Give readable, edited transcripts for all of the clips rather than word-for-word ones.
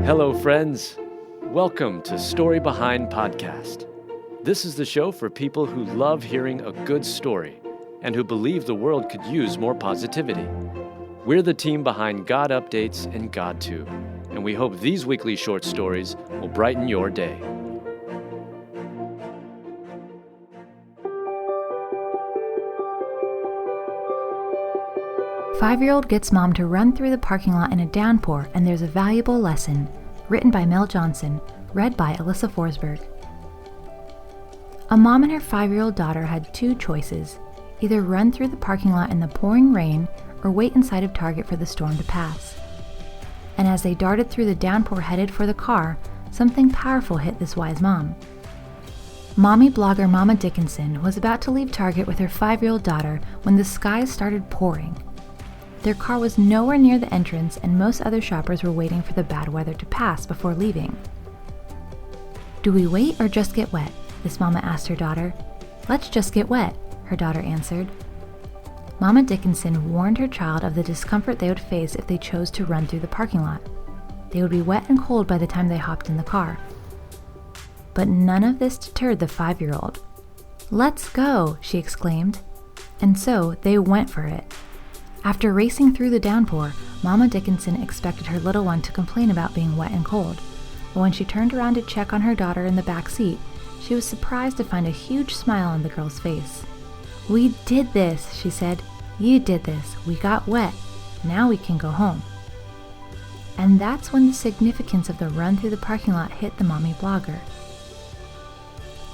Hello, friends. Welcome to Story Behind Podcast. This is the show for people who love hearing a good story and who believe the world could use more positivity. We're the team behind GodUpdates and GodTube, and we hope these weekly short stories will brighten your day. Five-year-old gets mom to run through the parking lot in a downpour, and there's a valuable lesson. Written by Mel Johnson, read by Alyssa Forsberg. A mom and her 5-year-old daughter had two choices: either run through the parking lot in the pouring rain or wait inside of Target for the storm to pass. And as they darted through the downpour headed for the car, something powerful hit this wise mom. Mommy blogger Mama Dickinson was about to leave Target with her 5-year-old daughter when the skies started pouring. Their car was nowhere near the entrance, and most other shoppers were waiting for the bad weather to pass before leaving. "Do we wait or just get wet?" this mama asked her daughter. "Let's just get wet," her daughter answered. Mama Dickinson warned her child of the discomfort they would face if they chose to run through the parking lot. They would be wet and cold by the time they hopped in the car. But none of this deterred the 5-year-old. "Let's go," she exclaimed. And so they went for it. After racing through the downpour, Mama Dickinson expected her little one to complain about being wet and cold. But when she turned around to check on her daughter in the back seat, she was surprised to find a huge smile on the girl's face. "We did this," she said. "You did this. We got wet. Now we can go home." And that's when the significance of the run through the parking lot hit the mommy blogger.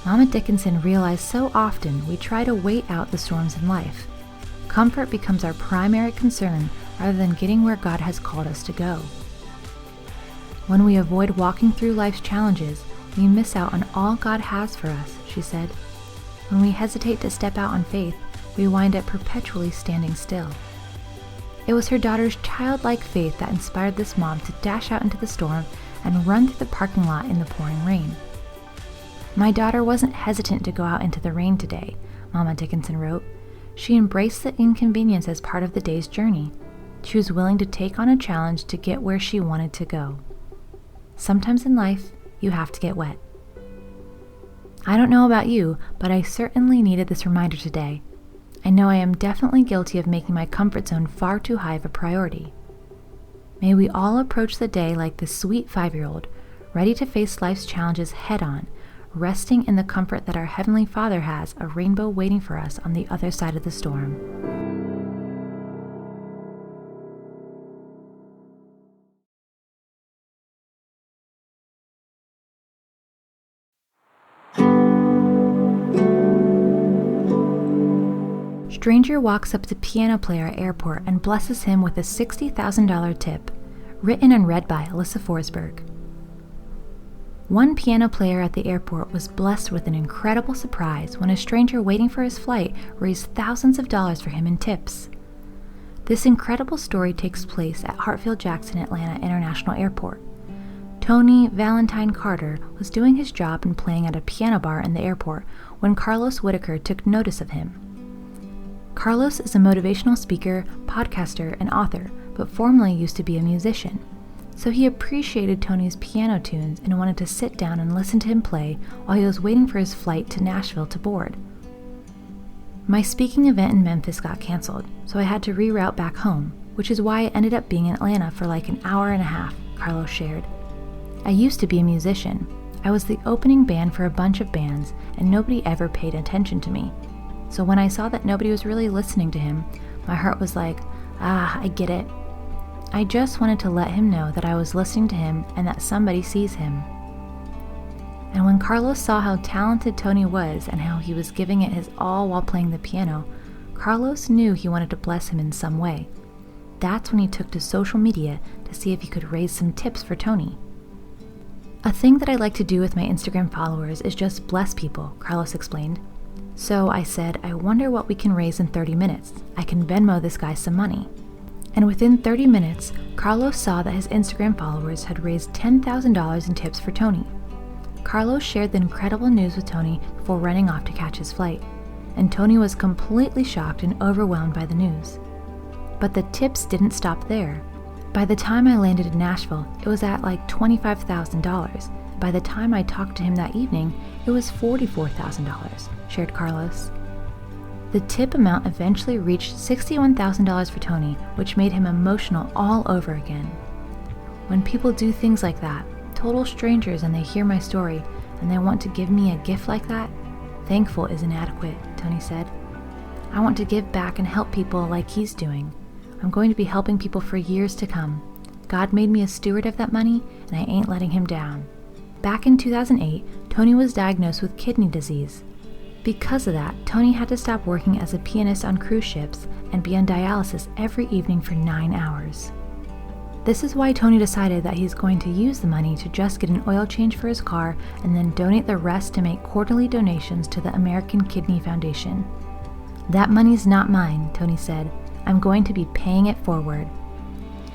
Mama Dickinson realized so often we try to wait out the storms in life. Comfort becomes our primary concern rather than getting where God has called us to go. When we avoid walking through life's challenges, we miss out on all God has for us, she said. When we hesitate to step out on faith, we wind up perpetually standing still. It was her daughter's childlike faith that inspired this mom to dash out into the storm and run through the parking lot in the pouring rain. "My daughter wasn't hesitant to go out into the rain today," Mama Dickinson wrote. She embraced the inconvenience as part of the day's journey. She was willing to take on a challenge to get where she wanted to go. Sometimes in life, you have to get wet. I don't know about you, but I certainly needed this reminder today. I know I am definitely guilty of making my comfort zone far too high of a priority. May we all approach the day like this sweet 5-year-old, ready to face life's challenges head-on, resting in the comfort that our Heavenly Father has a rainbow waiting for us on the other side of the storm. Stranger walks up to piano player at airport and blesses him with a $60,000 tip. Written and read by Alyssa Forsberg. One piano player at the airport was blessed with an incredible surprise when a stranger waiting for his flight raised thousands of dollars for him in tips. This incredible story takes place at Hartsfield-Jackson Atlanta International Airport. Tony Valentine Carter was doing his job and playing at a piano bar in the airport when Carlos Whitaker took notice of him. Carlos is a motivational speaker, podcaster, and author, but formerly used to be a musician. So he appreciated Tony's piano tunes and wanted to sit down and listen to him play while he was waiting for his flight to Nashville to board. "My speaking event in Memphis got canceled, so I had to reroute back home, which is why I ended up being in Atlanta for like an hour and a half," Carlos shared. "I used to be a musician. I was the opening band for a bunch of bands, and nobody ever paid attention to me. So when I saw that nobody was really listening to him, my heart was like, I get it. I just wanted to let him know that I was listening to him and that somebody sees him." And when Carlos saw how talented Tony was and how he was giving it his all while playing the piano, Carlos knew he wanted to bless him in some way. That's when he took to social media to see if he could raise some tips for Tony. "A thing that I like to do with my Instagram followers is just bless people," Carlos explained. "So I said, I wonder what we can raise in 30 minutes. I can Venmo this guy some money." And within 30 minutes, Carlos saw that his Instagram followers had raised $10,000 in tips for Tony. Carlos shared the incredible news with Tony before running off to catch his flight, and Tony was completely shocked and overwhelmed by the news. But the tips didn't stop there. By the time I landed in Nashville, it was at like $25,000. By the time I talked to him that evening, it was $44,000, shared Carlos. The tip amount eventually reached $61,000 for Tony, which made him emotional all over again. When people do things like that, total strangers, and they hear my story, and they want to give me a gift like that, thankful is inadequate, Tony said. I want to give back and help people like he's doing. I'm going to be helping people for years to come. God made me a steward of that money, and I ain't letting him down. Back in 2008, Tony was diagnosed with kidney disease. Because of that, Tony had to stop working as a pianist on cruise ships and be on dialysis every evening for 9 hours. This is why Tony decided that he's going to use the money to just get an oil change for his car and then donate the rest to make quarterly donations to the American Kidney Foundation. That money's not mine, Tony said. I'm going to be paying it forward.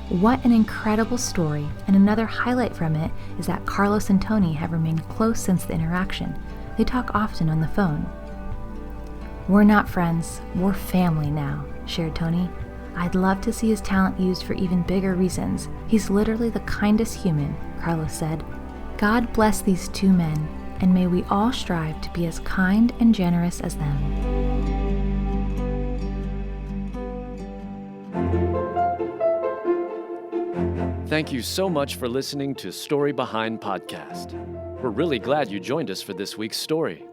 What an incredible story, and another highlight from it is that Carlos and Tony have remained close since the interaction. They talk often on the phone. We're not friends, we're family now, shared Tony. I'd love to see his talent used for even bigger reasons. He's literally the kindest human, Carlos said. God bless these two men, and may we all strive to be as kind and generous as them. Thank you so much for listening to Story Behind Podcast. We're really glad you joined us for this week's story.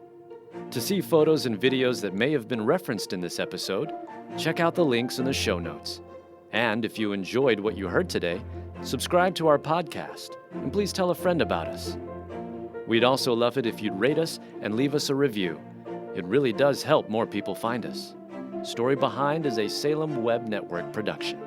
To see photos and videos that may have been referenced in this episode, check out the links in the show notes. And if you enjoyed what you heard today, subscribe to our podcast, and please tell a friend about us. We'd also love it if you'd rate us and leave us a review. It really does help more people find us. Story Behind is a Salem Web Network production.